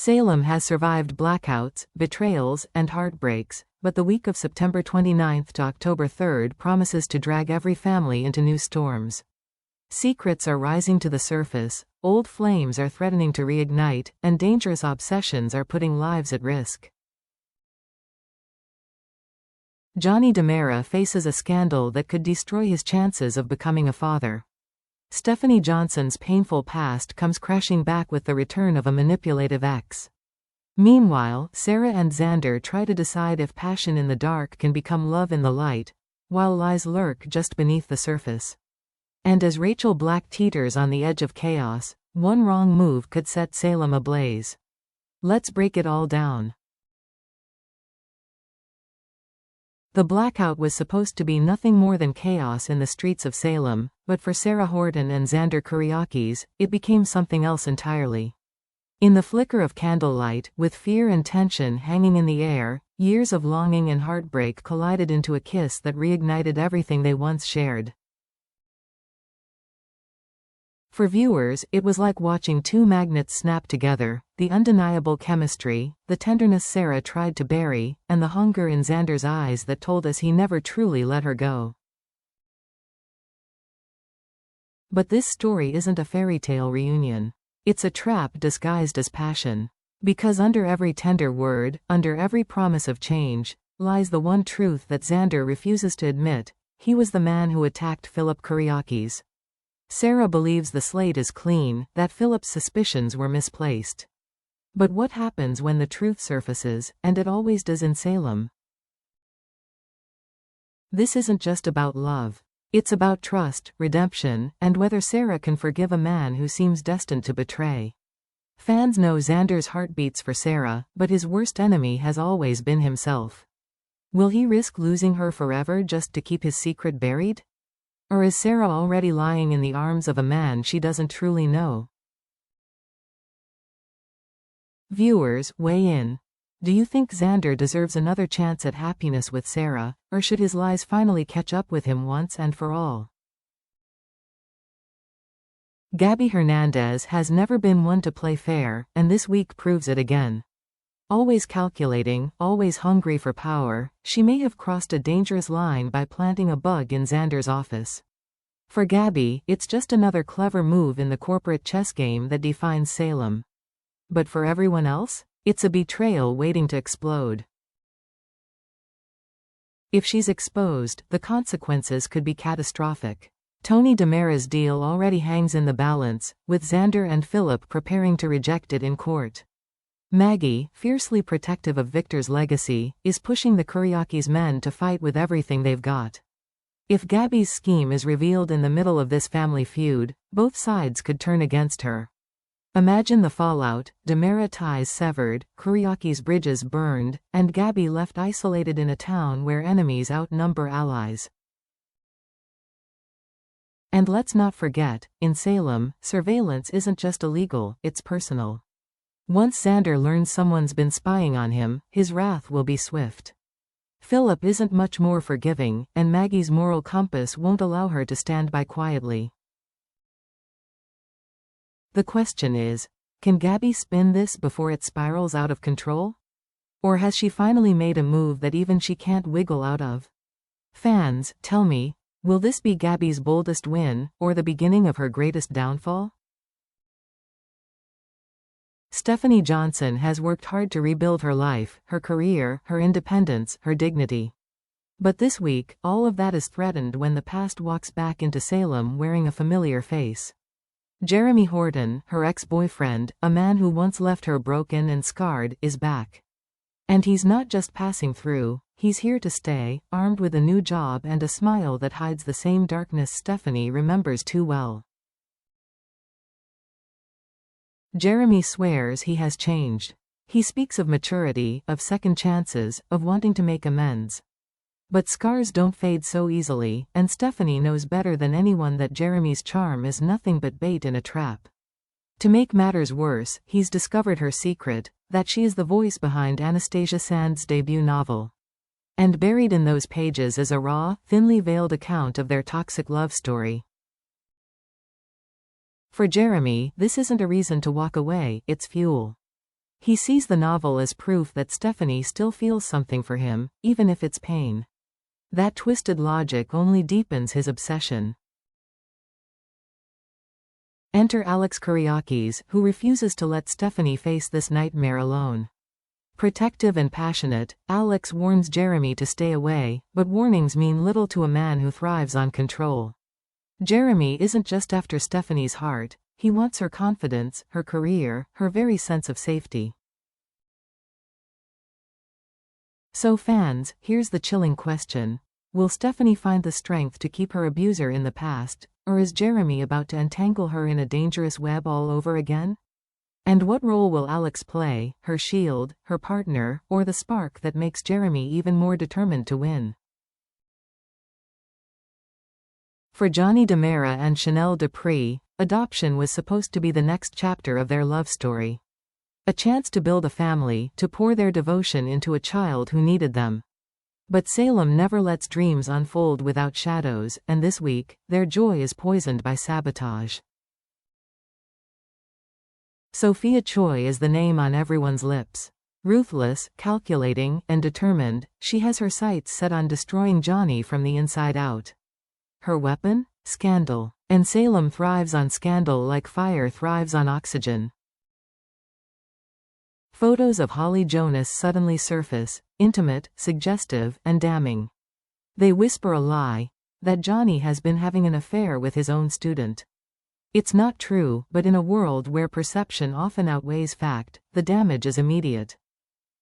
Salem has survived blackouts, betrayals, and heartbreaks, but the week of September 29 to October 3 promises to drag every family into new storms. Secrets are rising to the surface, old flames are threatening to reignite, and dangerous obsessions are putting lives at risk. Johnny DiMera faces a scandal that could destroy his chances of becoming a father. Stephanie Johnson's painful past comes crashing back with the return of a manipulative ex. Meanwhile, Sarah and Xander try to decide if passion in the dark can become love in the light, while lies lurk just beneath the surface. And as Rachel Black teeters on the edge of chaos, one wrong move could set Salem ablaze. Let's break it all down. The blackout was supposed to be nothing more than chaos in the streets of Salem, but for Sarah Horton and Xander Kyriakis, it became something else entirely. In the flicker of candlelight, with fear and tension hanging in the air, years of longing and heartbreak collided into a kiss that reignited everything they once shared. For viewers, it was like watching two magnets snap together, the undeniable chemistry, the tenderness Sarah tried to bury, and the hunger in Xander's eyes that told us he never truly let her go. But this story isn't a fairy tale reunion. It's a trap disguised as passion. Because under every tender word, under every promise of change, lies the one truth that Xander refuses to admit: he was the man who attacked Philip Kyriakis. Sarah believes the slate is clean, that Philip's suspicions were misplaced. But what happens when the truth surfaces, and it always does in Salem? This isn't just about love. It's about trust, redemption, and whether Sarah can forgive a man who seems destined to betray. Fans know Xander's heart beats for Sarah, but his worst enemy has always been himself. Will he risk losing her forever just to keep his secret buried? Or is Sarah already lying in the arms of a man she doesn't truly know? Viewers, weigh in. Do you think Xander deserves another chance at happiness with Sarah, or should his lies finally catch up with him once and for all? Gabby Hernandez has never been one to play fair, and this week proves it again. Always calculating, always hungry for power, she may have crossed a dangerous line by planting a bug in Xander's office. For Gabby, it's just another clever move in the corporate chess game that defines Salem. But for everyone else, it's a betrayal waiting to explode. If she's exposed, the consequences could be catastrophic. Tony DiMera's deal already hangs in the balance, with Xander and Philip preparing to reject it in court. Maggie, fiercely protective of Victor's legacy, is pushing the Kyriakis men to fight with everything they've got. If Gabby's scheme is revealed in the middle of this family feud, both sides could turn against her. Imagine the fallout: DiMera ties severed, Kyriakis bridges burned, and Gabby left isolated in a town where enemies outnumber allies. And let's not forget, in Salem, surveillance isn't just illegal, it's personal. Once Xander learns someone's been spying on him, his wrath will be swift. Philip isn't much more forgiving, and Maggie's moral compass won't allow her to stand by quietly. The question is, can Gabby spin this before it spirals out of control? Or has she finally made a move that even she can't wiggle out of? Fans, tell me, will this be Gabby's boldest win, or the beginning of her greatest downfall? Stephanie Johnson has worked hard to rebuild her life, her career, her independence, her dignity. But this week, all of that is threatened when the past walks back into Salem wearing a familiar face. Jeremy Horton, her ex-boyfriend, a man who once left her broken and scarred, is back. And he's not just passing through, he's here to stay, armed with a new job and a smile that hides the same darkness Stephanie remembers too well. Jeremy swears he has changed. He speaks of maturity, of second chances, of wanting to make amends. But scars don't fade so easily, and Stephanie knows better than anyone that Jeremy's charm is nothing but bait in a trap. To make matters worse, he's discovered her secret, that she is the voice behind Anastasia Sand's debut novel. And buried in those pages is a raw, thinly veiled account of their toxic love story. For Jeremy, this isn't a reason to walk away, it's fuel. He sees the novel as proof that Stephanie still feels something for him, even if it's pain. That twisted logic only deepens his obsession. Enter Alex Kyriakis, who refuses to let Stephanie face this nightmare alone. Protective and passionate, Alex warns Jeremy to stay away, but warnings mean little to a man who thrives on control. Jeremy isn't just after Stephanie's heart, he wants her confidence, her career, her very sense of safety. So fans, here's the chilling question. Will Stephanie find the strength to keep her abuser in the past, or is Jeremy about to entangle her in a dangerous web all over again? And what role will Alex play, her shield, her partner, or the spark that makes Jeremy even more determined to win? For Johnny DiMera and Chanel Dupree, adoption was supposed to be the next chapter of their love story. A chance to build a family, to pour their devotion into a child who needed them. But Salem never lets dreams unfold without shadows, and this week, their joy is poisoned by sabotage. Sophia Choi is the name on everyone's lips. Ruthless, calculating, and determined, she has her sights set on destroying Johnny from the inside out. Her weapon? Scandal. And Salem thrives on scandal like fire thrives on oxygen. Photos of Holly Jonas suddenly surface, intimate, suggestive, and damning. They whisper a lie, that Johnny has been having an affair with his own student. It's not true, but in a world where perception often outweighs fact, the damage is immediate.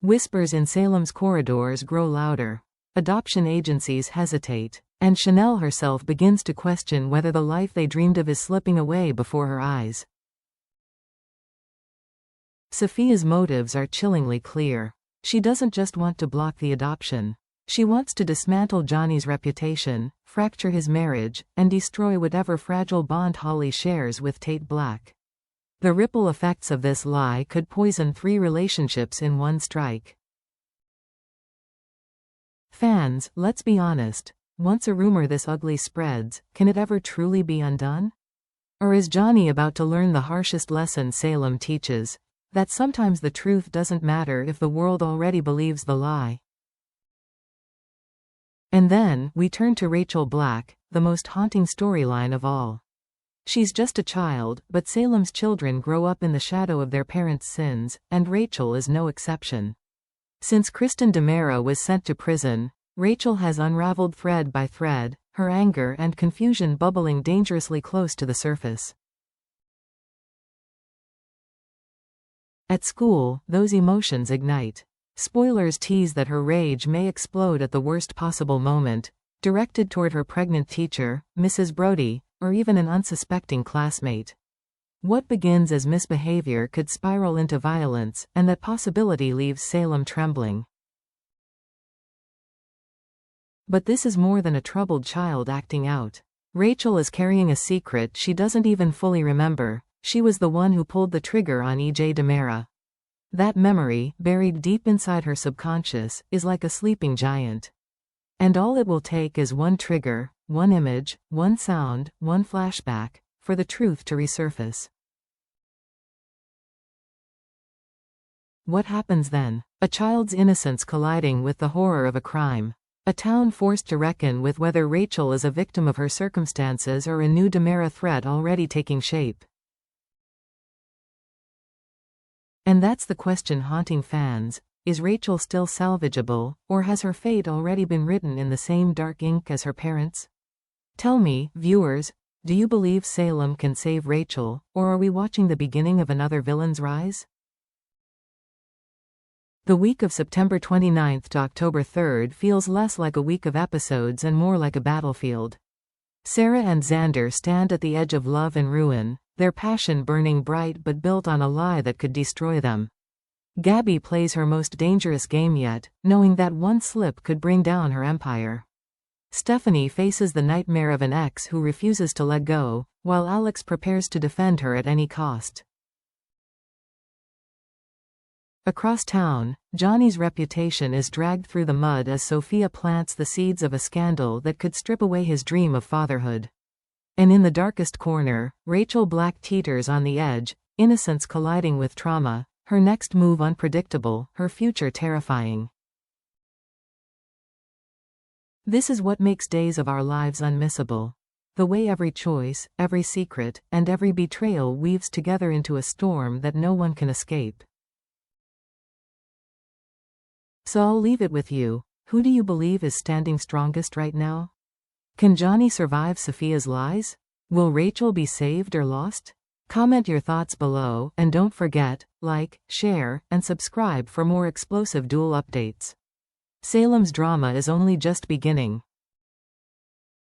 Whispers in Salem's corridors grow louder. Adoption agencies hesitate, and Chanel herself begins to question whether the life they dreamed of is slipping away before her eyes. Sophia's motives are chillingly clear. She doesn't just want to block the adoption. She wants to dismantle Johnny's reputation, fracture his marriage, and destroy whatever fragile bond Holly shares with Tate Black. The ripple effects of this lie could poison 3 relationships in one strike. Fans, let's be honest. Once a rumor this ugly spreads, can it ever truly be undone? Or is Johnny about to learn the harshest lesson Salem teaches? That sometimes the truth doesn't matter if the world already believes the lie. And then, we turn to Rachel Black, the most haunting storyline of all. She's just a child, but Salem's children grow up in the shadow of their parents' sins, and Rachel is no exception. Since Kristen DiMera was sent to prison, Rachel has unraveled thread by thread, her anger and confusion bubbling dangerously close to the surface. At school, those emotions ignite. Spoilers tease that her rage may explode at the worst possible moment, directed toward her pregnant teacher, Mrs. Brody, or even an unsuspecting classmate. What begins as misbehavior could spiral into violence, and that possibility leaves Salem trembling. But this is more than a troubled child acting out. Rachel is carrying a secret she doesn't even fully remember. She was the one who pulled the trigger on E.J. DiMera. That memory, buried deep inside her subconscious, is like a sleeping giant. And all it will take is one trigger, one image, one sound, one flashback, for the truth to resurface. What happens then? A child's innocence colliding with the horror of a crime. A town forced to reckon with whether Rachel is a victim of her circumstances or a new DiMera threat already taking shape. And that's the question haunting fans. Is Rachel still salvageable, or has her fate already been written in the same dark ink as her parents? Tell me, viewers, do you believe Salem can save Rachel, or are we watching the beginning of another villain's rise? The week of September 29th to October 3rd feels less like a week of episodes and more like a battlefield. Sarah and Xander stand at the edge of love and ruin, their passion burning bright but built on a lie that could destroy them. Gabby plays her most dangerous game yet, knowing that one slip could bring down her empire. Stephanie faces the nightmare of an ex who refuses to let go, while Alex prepares to defend her at any cost. Across town, Johnny's reputation is dragged through the mud as Sophia plants the seeds of a scandal that could strip away his dream of fatherhood. And in the darkest corner, Rachel Black teeters on the edge, innocence colliding with trauma, Her next move unpredictable, her future terrifying. This is what makes days of our lives unmissable. The way every choice, every secret, and every betrayal weaves together into a storm that no one can escape. So I'll leave it with you. Who do you believe is standing strongest right now? Can Johnny survive Sophia's lies? Will Rachel be saved or lost? Comment your thoughts below, and don't forget, like, share, and subscribe for more explosive DOOL updates. Salem's drama is only just beginning.